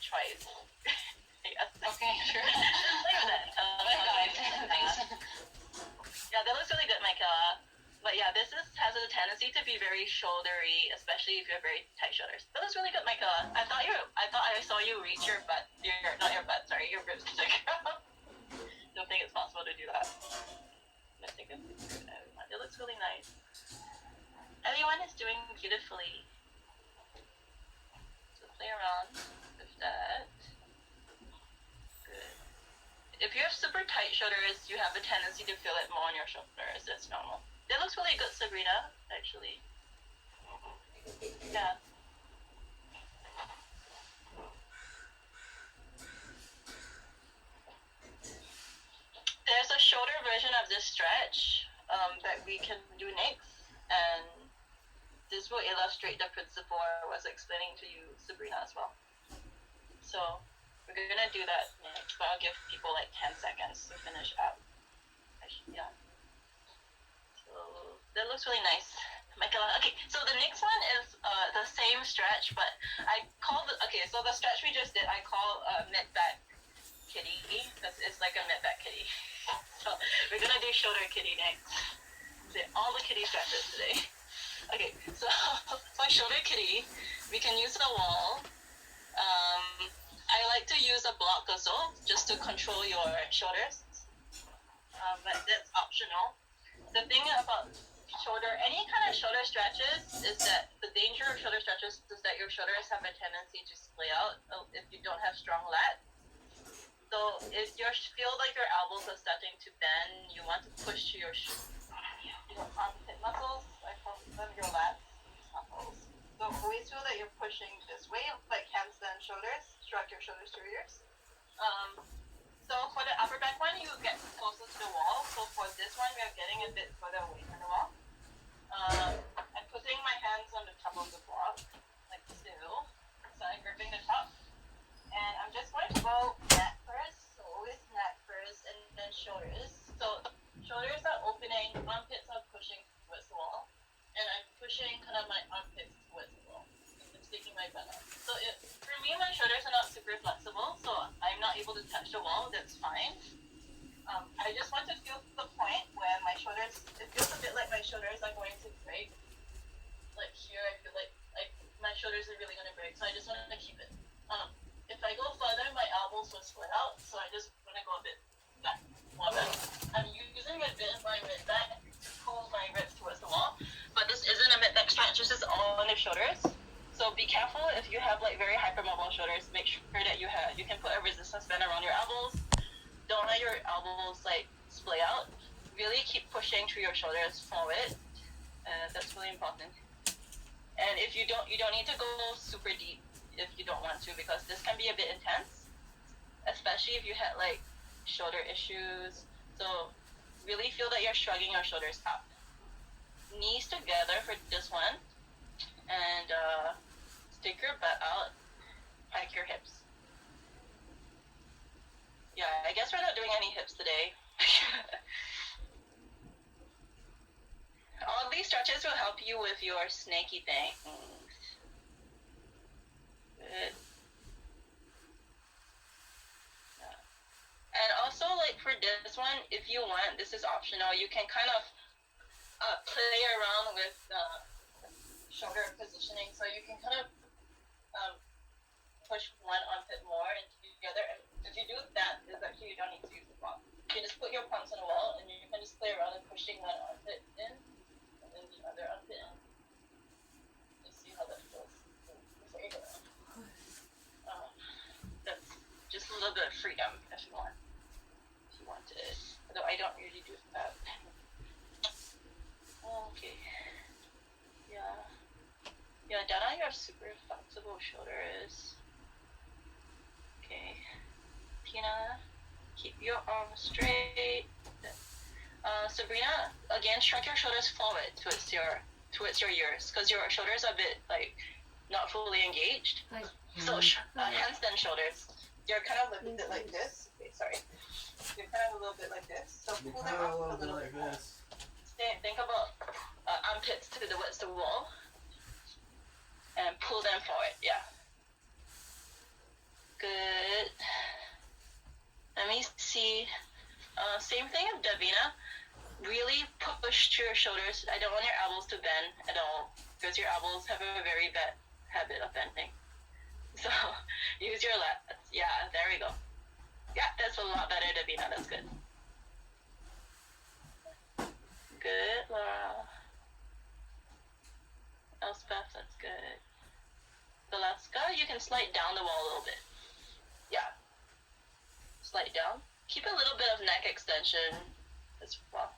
Twice. Yes. Okay, sure. Look at that. Guys, thanks. Yeah, that looks really good, Michaela. But yeah, this has a tendency to be very shouldery, especially if you have very tight shoulders. That looks really good, Michaela. I thought I saw you reach your butt, not your butt, sorry, your ribs to the ground. Don't think it's possible to do that. I'm gonna take a picture of everyone. It looks really nice. Everyone is doing beautifully. So play around with that. Good. If you have super tight shoulders, you have a tendency to feel it more on your shoulders. That's normal. That looks really good, Sabrina, actually. Yeah. There's a shorter version of this stretch that we can do next, and this will illustrate the principle I was explaining to you, Sabrina, as well. So we're gonna do that next, but I'll give people like 10 seconds to finish up. Yeah. So that looks really nice. Michaela. Okay, so the next one is the same stretch, but so the stretch we just did, I call mid-back kitty, because it's like a mid-back kitty. So we're gonna do shoulder kitty next. All the kitty stretches today. Okay, so for shoulder kitty, we can use the wall. I like to use a block also, just to control your shoulders. But that's optional. The thing about any kind of shoulder stretches is that the danger of shoulder stretches is that your shoulders have a tendency to splay out if you don't have strong lats. So if you feel like your elbows are starting to bend, you want to push to your armpit muscles. I call them your lats muscles. So always feel that you're pushing this way, like handstand shoulders. Shrug your shoulders to your ears. So for the upper back one, you get closer to the wall. So for this one, we are getting a bit further away from the wall. I'm putting my hands on the top of the block, like so. So I'm gripping the top. And I'm just going to go neck first. So always neck first and then shoulders. So shoulders are opening, armpits are pushing towards the wall. And I'm pushing kind of my armpits towards the wall. I'm sticking my butt up. So for me, my shoulders are not super flexible. So I'm not able to touch the wall. That's fine. I just want to feel the point where my shoulders, it feels a bit like my shoulders are going to break. Like here, I feel like my shoulders are really going to break. So I just want to keep it. If I go further, my elbows will split out, so I just want to go a bit back, more back. I'm using a bit of my mid back to pull my ribs towards the wall, but this isn't a mid back stretch, this is all on the shoulders. So be careful if you have like very hypermobile shoulders, make sure that you can put a resistance band around your elbows. Don't let your elbows like splay out. Really keep pushing through your shoulders forward. That's really important. And if you don't need to go super deep if you don't want to, because this can be a bit intense, especially if you had like shoulder issues. So really feel that you're shrugging your shoulders up. Knees together for this one, and stick your butt out, hike your hips. Yeah, I guess we're not doing any hips today. All these stretches will help you with your snaky things. Good. Yeah. And also, like for this one, if you want, this is optional. You can kind of play around with shoulder positioning, so you can kind of push one armpit more into the other. And if you do that, it's actually you don't need to use the block. You can just put your palms on the wall, and you can just play around and pushing one armpit in, and then the other armpit in. Just see how that feels before you go down. That's just a little bit of freedom if you want. If you want it. Although I don't usually do that. Okay. Yeah. Yeah, Dana, you have super flexible shoulders. Okay. Tina, keep your arms straight. Sabrina, again, shrug your shoulders forward towards your ears, because your shoulders are a bit like not fully engaged. Hi. So handstand shoulders. You're kind of a bit like this. Okay, sorry. You're kind of a little bit like this. So pull them up a little bit more. Think about armpits towards the wall. And pull them forward. Yeah. Good. Let me see. Same thing with Davina. Really push to your shoulders. I don't want your elbows to bend at all, because your elbows have a very bad habit of bending. So use your lats. Yeah, there we go. Yeah, that's a lot better, Davina. That's good. Good, Laura. Elspeth, that's good. Alaska, you can slide down the wall a little bit. Yeah. Slide down. Keep a little bit of neck extension as well.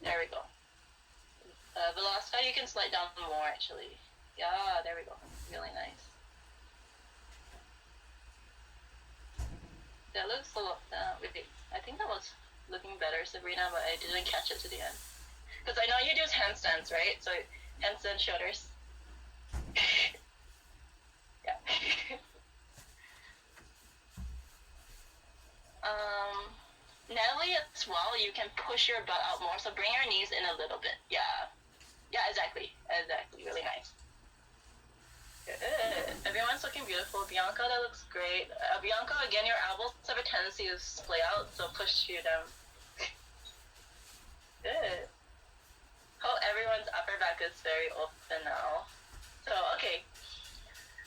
There we go. Velasca, you can slide down more actually. Yeah, there we go. Really nice. That looks a lot, wait, I think that was looking better, Sabrina, but I didn't catch it to the end. Because I know you do handstands, right? So handstand shoulders. Yeah. Natalie, as well, you can push your butt out more, so bring your knees in a little bit. Yeah. Yeah, exactly. Really nice. Good. Everyone's looking beautiful. Bianca, that looks great. Bianca, again, your elbows have a tendency to splay out, so push through them. Good. Oh, everyone's upper back is very open now. So, okay.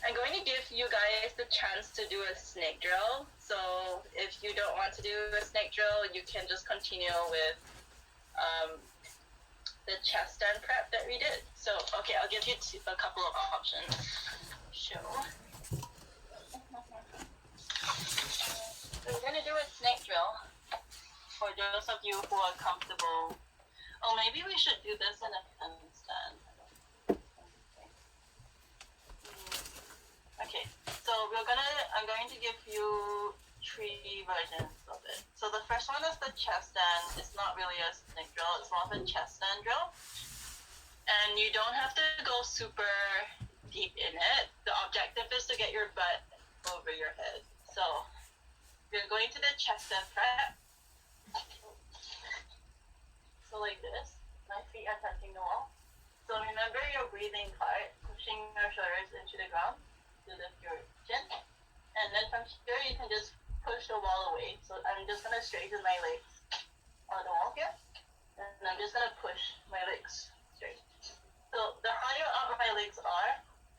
I'm going to give you guys the chance to do a snake drill. So if you don't want to do a snake drill, you can just continue with the chest stand prep that we did. So, okay, I'll give you a couple of options. Show. So we're gonna do a snake drill for those of you who are comfortable. Oh, maybe we should do this in a handstand. Okay, so I'm going to give you 3 versions of it. So the first one is the chest stand. It's not really a snake drill, it's more of a chest stand drill. And you don't have to go super deep in it. The objective is to get your butt over your head. So you're going to the chest stand prep. So like this, my feet are touching the wall. So remember your breathing part, pushing your shoulders into the ground to lift your chin. And then from here you can just push the wall away. So I'm just gonna straighten my legs on the wall here. And I'm just gonna push my legs straight. So the higher up my legs are,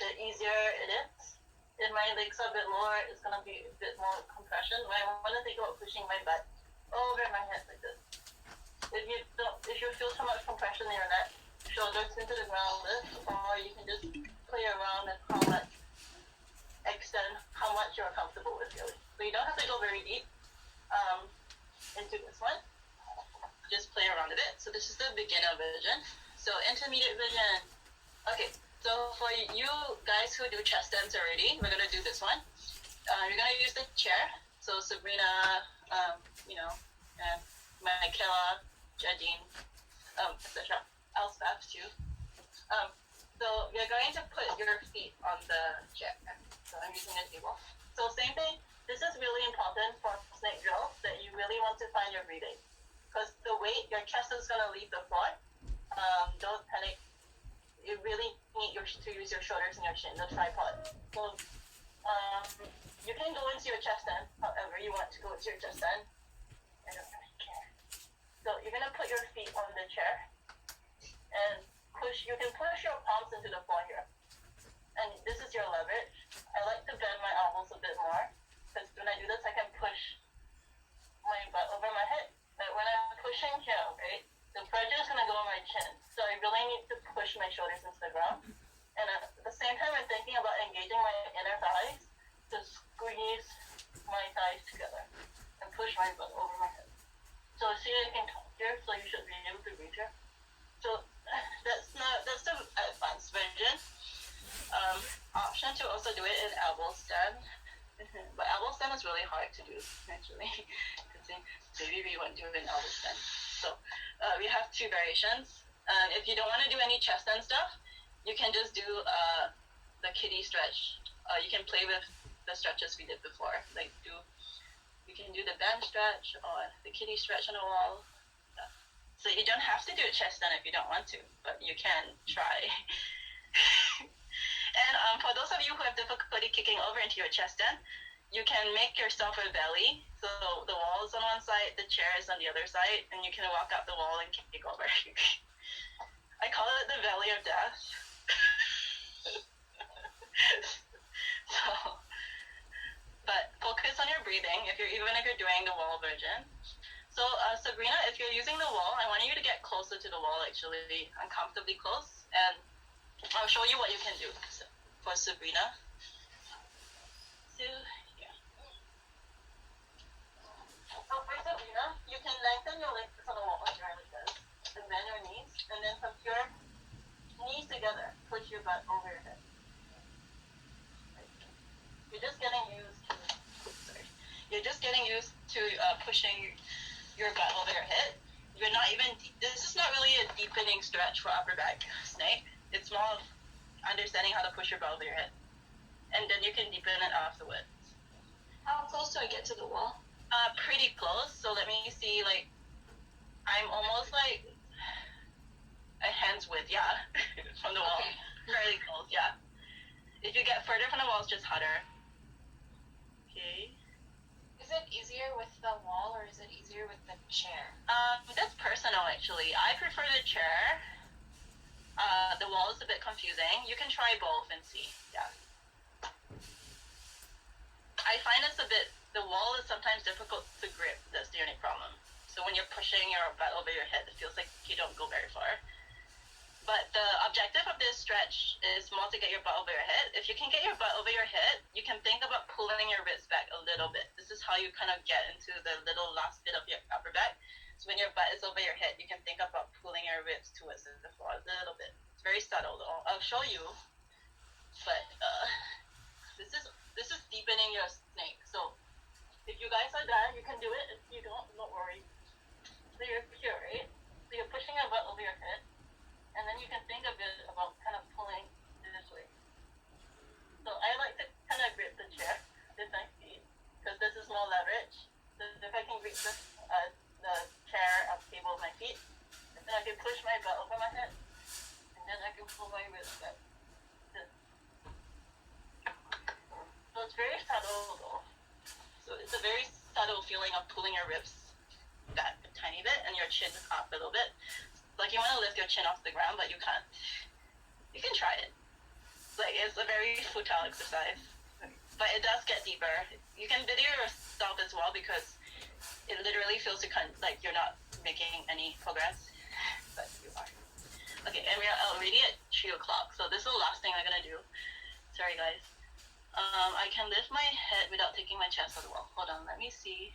the easier it is. If my legs are a bit lower, it's gonna be a bit more compression. I wanna think about pushing my butt over my head like this. If you feel too much compression in your neck, shoulders into the ground lift, or you can just play around with how much you're comfortable with really. So you don't have to go very deep into this one. Just play around with it. So this is the beginner version. So intermediate version. Okay, so for you guys who do chest stands already, we're gonna do this one. You're gonna use the chair. So Sabrina, and Michaela, Jadine, etc. Elspeth too. So you're going to put your feet on the chair. So I'm using a table. So same thing. This is really important for snake drill that you really want to find your breathing. Because the weight, your chest is going to leave the floor. Don't panic. You really need to use your shoulders and your chin, the tripod. So you can go into your chest stand, however you want to go into your chest stand. I don't really care. So you're going to put your feet on the chair and you can push your palms into the floor here. And this is your leverage. I like to bend my elbows a bit more because when I do this, I can push my butt over my head. But when I'm pushing here, right, the pressure is going to go on my chin. So I really need to push my shoulders into the ground. And at the same time, I'm thinking about engaging my inner thighs to squeeze my thighs together and push my butt over my head. So see, I can talk here, so you should be able to reach here. So that's the advanced version. Option to also do it in elbow stand. But elbow stand is really hard to do, actually. Maybe we won't do it in elbow stand. So we have 2 variations. If you don't want to do any chest and stuff, you can just do the kiddie stretch. You can play with the stretches we did before. You can do the band stretch or the kiddie stretch on the wall. So you don't have to do a chest stand if you don't want to, but you can try. And for those of you who have difficulty kicking over into your chest stand, you can make yourself a belly. So the wall is on one side, the chair is on the other side, and you can walk up the wall and kick over. I call it the belly of death. But focus on your breathing even if you're doing the wall version. So Sabrina, if you're using the wall, I want you to get closer to the wall, actually, uncomfortably close, and I'll show you what you can do for Sabrina. So yeah. So for Sabrina, you can lengthen your legs on the wall like this, and bend your knees, and then from your knees together, push your butt over your head. You're just getting used to pushing your butt over your head. This is not really a deepening stretch for upper back snake. It's more of understanding how to push your butt over your head. And then you can deepen it afterwards. How close do I get to the wall? Pretty close. So let me see, I'm almost like a hand's width, yeah, from the wall. Okay. Fairly close, yeah. If you get further from the wall, it's just harder. Okay. Is it easier with the wall or is it easier with the chair? That's personal, actually. I prefer the chair. The wall is a bit confusing. You can try both and see, yeah. I find the wall is sometimes difficult to grip. That's the only problem. So when you're pushing your butt over your head, it feels like you don't go very far. But the objective of this stretch is more to get your butt over your head. If you can get your butt over your head, you can think about pulling your ribs back a little bit. This is how you kind of get into the little last bit of your upper back. So when your butt is over your head, you can think about pulling your ribs towards the floor a little bit. It's very subtle though. I'll show you. But this is deepening your snake. So if you guys are done, you can do it. If you don't worry. So you're here, right? So you're pushing your butt over your head. And then you can think of it about kind of pulling this way. So I like to kind of grip the chair with my feet because this is more leverage. So if I can grip the chair up table with my feet, then I can push my butt over my head. And then I can pull my wrist back. So it's very subtle though. So it's a very subtle feeling of pulling your ribs back a tiny bit and your chin up a little bit. Like you want to lift your chin off the ground, but you can't. You can try it. Like it's a very futile exercise, but it does get deeper. You can video yourself as well because it literally feels like you're not making any progress, but you are. Okay, and we are already at 3 o'clock, so this is the last thing I'm gonna do. Sorry guys. I can lift my head without taking my chest out of the wall. Hold on, let me see.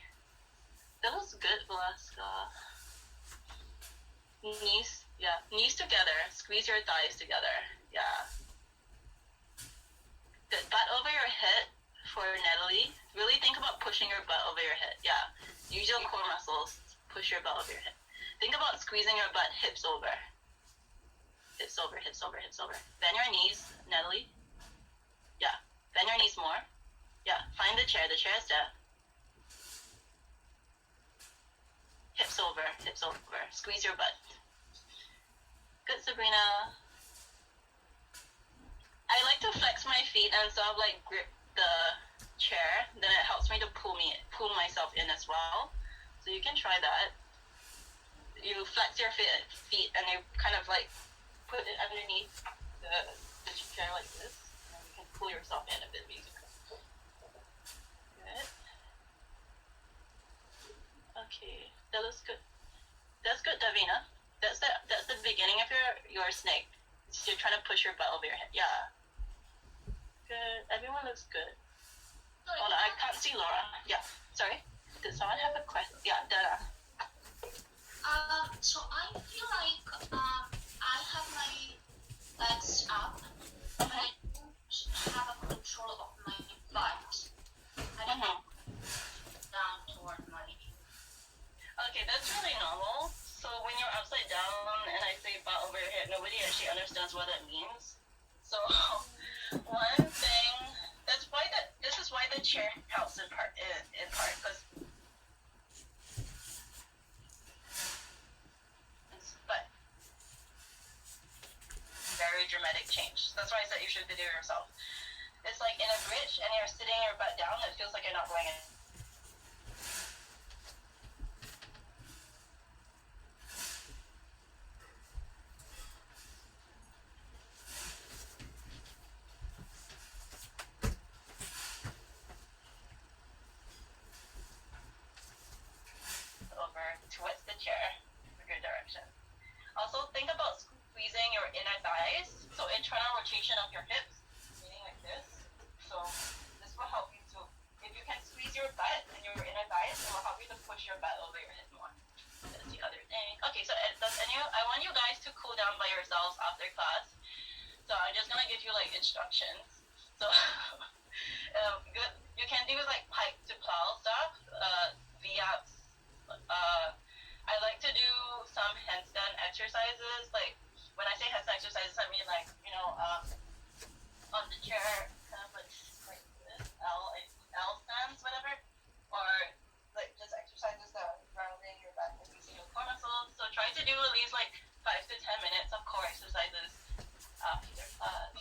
That looks good, Velasca. Knees together. Squeeze your thighs together. Yeah. Good. Butt over your head for Natalie. Really think about pushing your butt over your head. Yeah. Use your core muscles. Push your butt over your head. Think about squeezing your butt hips over. Hips over, hips over, hips over. Bend your knees, Natalie. Yeah. Bend your knees more. Yeah. Find the chair. The chair is there. Hips over, hips over. Squeeze your butt. Good, Sabrina. I like to flex my feet and sort of like grip the chair. Then it helps me to pull myself in as well. So you can try that. You flex your feet and you kind of like put it underneath the chair like this. And you can pull yourself in a bit easier. Good. Okay, that looks good. That's good, Davina. That's the beginning of your snake. So you're trying to push your butt over your head. Yeah. Good. Everyone looks good. Hold on, I can't see Laura. Yeah. Sorry. Did someone have a question? Yeah, Dana. So I feel like I have my legs up, but I don't have a control of my butt. I don't know. Down toward my. Okay, that's really normal. So when you're upside down and I say butt over your head, nobody actually understands what that means. So one thing, this is why the chair helps in part, because but very dramatic change. That's why I said you should video yourself. It's like in a bridge and you're sitting your butt down, it feels like you're not going in. Towards the chair, a good direction. Also, think about squeezing your inner thighs. So internal rotation of your hips, meaning like this. So this will help you to, if you can squeeze your butt and your inner thighs, it will help you to push your butt over your head more. That's the other thing. Okay, so I want you guys to cool down by yourselves after class. So I'm just gonna give you like instructions. So good. You can do like pike to plow stuff, V-ups. I like to do some handstand exercises. Like when I say handstand exercises, I mean like on the chair, kind of like this, L stands, whatever, or like just exercises that are rounding your back and using your core muscles. So try to do at least like 5 to 10 minutes of core exercises after class.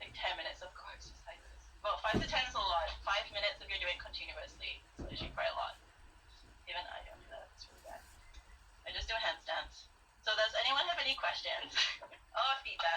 Like 10 minutes of core exercises. Well, 5 to 10 is a lot. 5 minutes if you're doing continuously. So it's actually quite a lot. Even I don't do that. It's really bad. I just do handstands. So does anyone have any questions or feedback?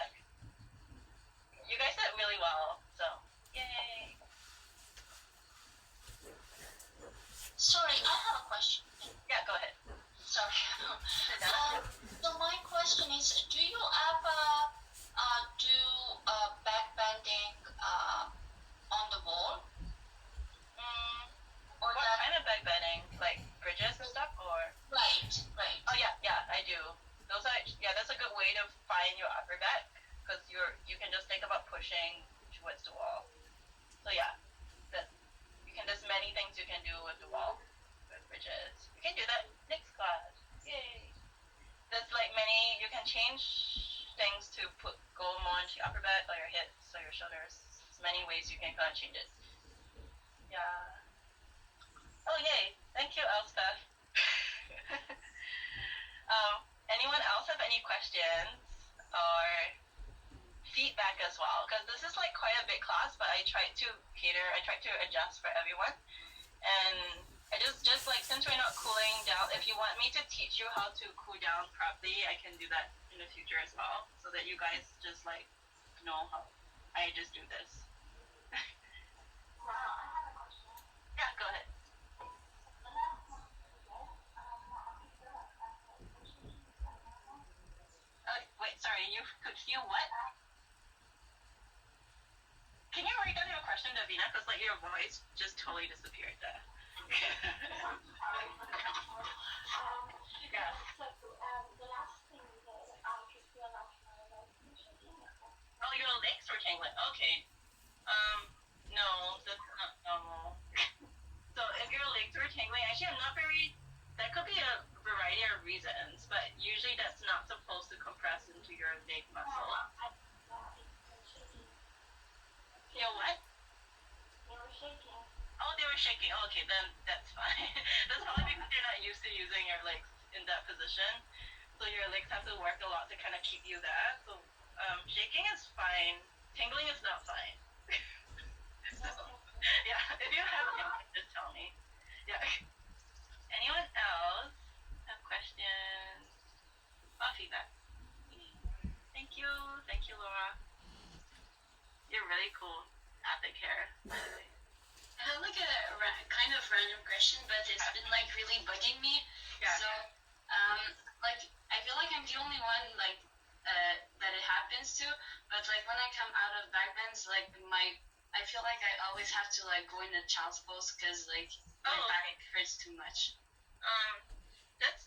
because you can just think about pushing towards the wall. So yeah, that you can. There's many things you can do with the wall, with bridges. We can do that next class. Yay! There's like many. You can change things to go more into your upper back or your hips or your shoulders. There's many ways you can kind of change it. Yeah. Oh yay! Thank you, Elspeth. Anyone else have any questions or feedback as well? Because this is like quite a big class, but I tried to adjust for everyone. And I just like, since we're not cooling down, if you want me to teach you how to cool down properly, I can do that in the future as well, so that you guys just like know how I just do this. Yeah, go ahead. Wait, sorry, you could feel what? Can you write down your question, Davina? Because like your voice just totally disappeared there. Yeah. The last thing that I just feel like my legs were shaking. Oh, your legs were tingling. Okay. No, that's not normal. So if your legs were tingling, actually, that could be a variety of reasons, but usually that's not supposed to compress into your leg muscle. Your what? They were shaking. Oh, they were shaking. Oh, okay, then that's fine. That's probably because you're not used to using your legs in that position. So your legs have to work a lot to kind of keep you there. So shaking is fine. Tingling is not fine. So, yeah, if you have tingling, just tell me. Yeah. Anyone else have questions? Or feedback? Thank you, Laura. You're really cool. Epic hair. I have like a kind of random question, but it's been like really bugging me. Yeah. So, like I feel like I'm the only one like that it happens to. But like when I come out of backbends, like I feel like I always have to like go in a child's pose because like my back hurts too much.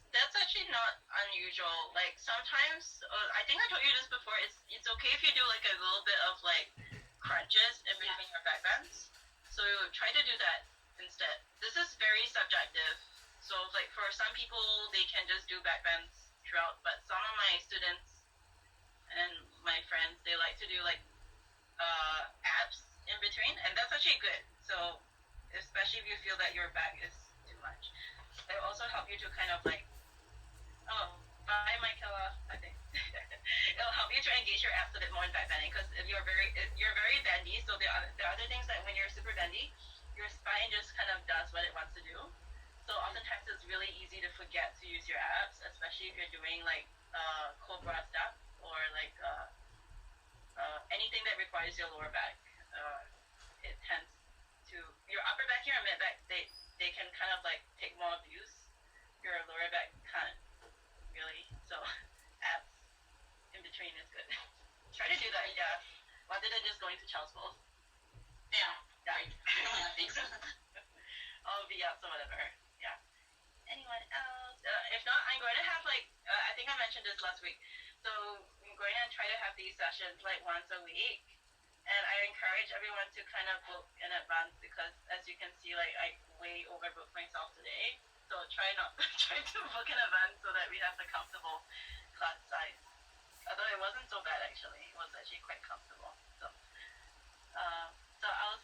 That's actually not unusual. Like sometimes, I think I told you this before. It's okay if you do like a little bit of like crunches in between your back bends. So try to do that instead. This is very subjective. So like for some people, they can just do back bends throughout. But some of my students and my friends, they like to do like abs in between, and that's actually good. So especially if you feel that your back is too much, it will also help you to kind of like, bye Michaela, I think. It'll help you to engage your abs a bit more in back bending, because if you're very bendy, so there are other things that when you're super bendy, your spine just kind of does what it wants to do. So oftentimes it's really easy to forget to use your abs, especially if you're doing like cobra stuff or like anything that requires your lower back. It tends to, your upper back here and mid back, they can kind of like take more abuse. Your lower back can't really. So abs in between is good. Try to do that, yeah. Rather than just going to child's pose. Yeah. Right. Thanks. All the ups or whatever. Yeah. Anyone else? If not, I'm going to have like, I think I mentioned this last week. So I'm going to try to have these sessions like once a week. And I encourage everyone to kind of book in advance, because as you can see, like I way overbooked myself today. So try to book in advance so that we have the comfortable class size. Although it wasn't so bad actually, it was actually quite comfortable. So I'll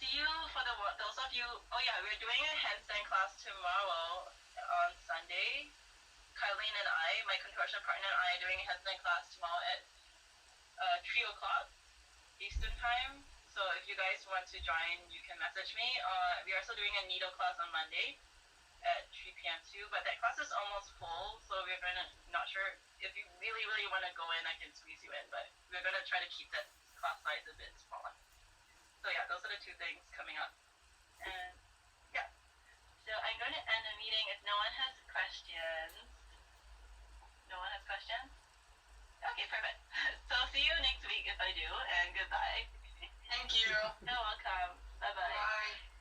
see you for those of you. Oh yeah, we're doing a handstand class tomorrow on Sunday. Kylene and I, my contortion partner and I, are doing a handstand class tomorrow at 3 o'clock Eastern time. So if you guys want to join, you can message me. We're also doing a needle class on Monday at 3 p.m. too, but that class is almost full, so we're gonna, not sure if you really want to go in, I can squeeze you in, but we're gonna try to keep that class size a bit smaller. So yeah, those are the two things coming up. And yeah, so I'm going to end the meeting if no one has questions. No one has questions? Okay, perfect. So see you next week if I do, and goodbye. Thank you. You're welcome. Bye-bye. Bye.